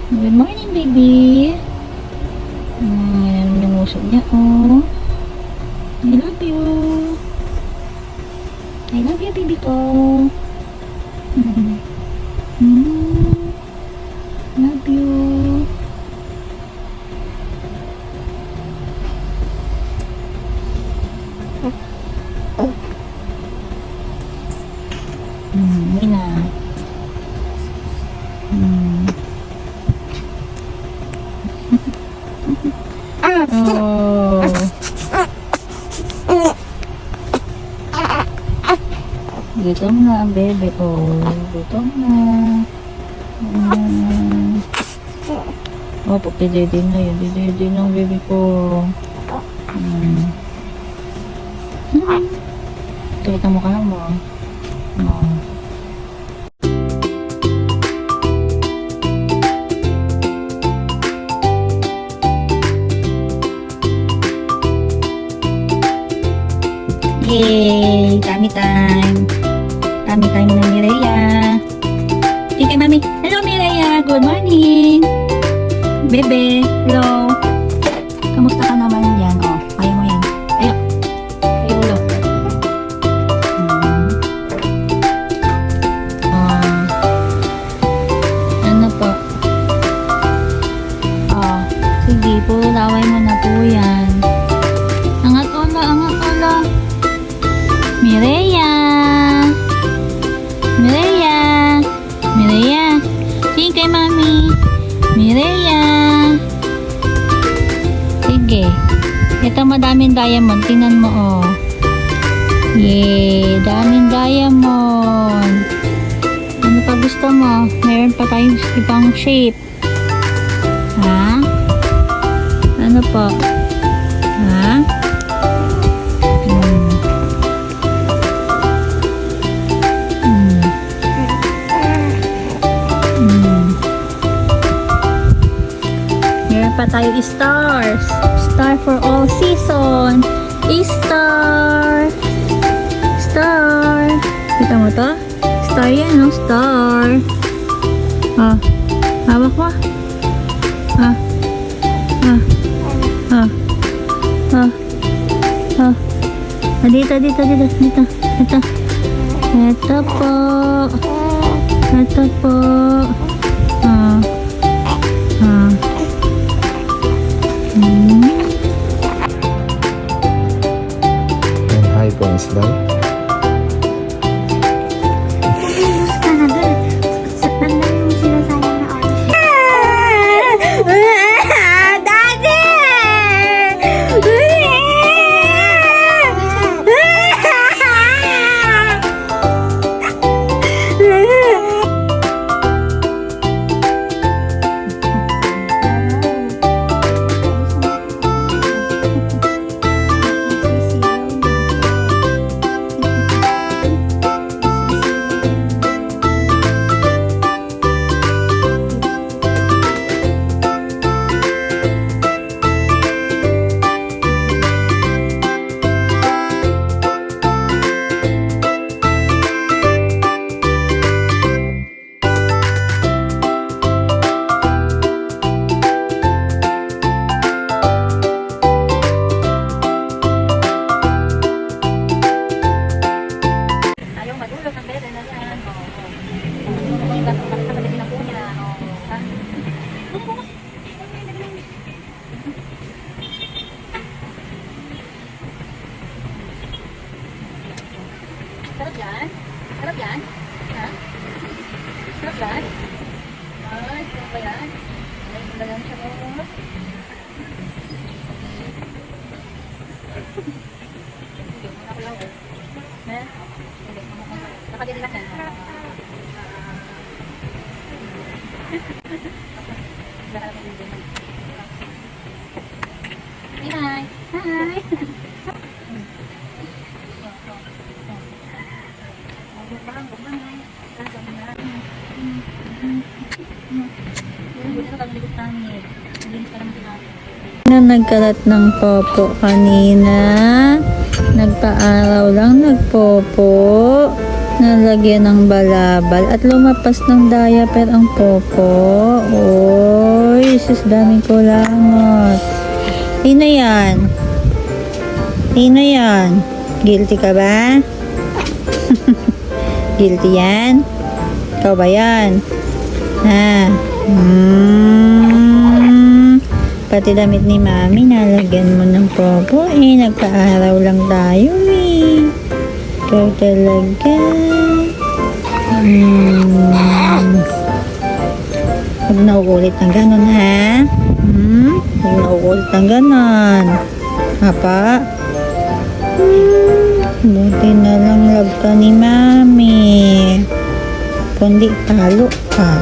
Good morning, baby. Ayan yung uso niya, oh. I love you. I love you, baby ko. Love you. Mina. Oh. Gutom na ang bebe ko. Gutom na. Oh, pagkidede na yun. Dede na ang bebe ko. Tulit ang mukha mo. Oh. Yay! Tummy time! Tummy time na Mireya! Sige kay mami! Hello Mireya! Good morning! Bebe! Hello! Kamusta ka naman yan? Oh, kaya mo yan. Ayo! Ayo ulo! Ano po? Oh, sige po. Laway mo na po yan. Angat ulo! Angat ulo! Mireya! Mireya! Mireya! Sige kay mami! Mireya! Sige. Ito madaming diamond. Tingnan mo, oh. Yay! Daming diamond. Ano pa gusto mo? Meron pa tayong ibang shape. Ha? Ano po? Ha? Meron pa tayo stars. Star for all season. Star. Star. Kita mo to? Star yan, no? Star. Oh. Hawak mo. Ah. Ah. Ah. Ah. Ah. Ah. Dito, dito, dito. Dito. Ito. Ito po. Ito po. Ah. Ah. And high points daw. Sarap yan? Sarap yan? Ha? Sarap yan? Ay, sarap ba yan? Ay, talagang sarap. Hindi, muna ko lang. Ha? Hindi, muna ko lang. Nakadililas yan. Lahat ng hindi. Hi! Hi! Na nagkalat ng popo kanina, nagpaaraw lang nagpopo, nalagyan ng balabal at lumapas ng diaper ang popo. Oh. sus, daming kulangot. Sino yan? Sino yan? Guilty ka ba? Guilty yan? Ikaw ba yan? Ha? Pati damit ni Mami, nalagyan mo ng popo eh. Nagpa-araw lang tayo eh. Ikaw talaga. Huwag na uulit ng ganon, ha? Huwag na uulit ng ganon. Apa? Buti na lang love ka ni Mami. Kundi talo ka.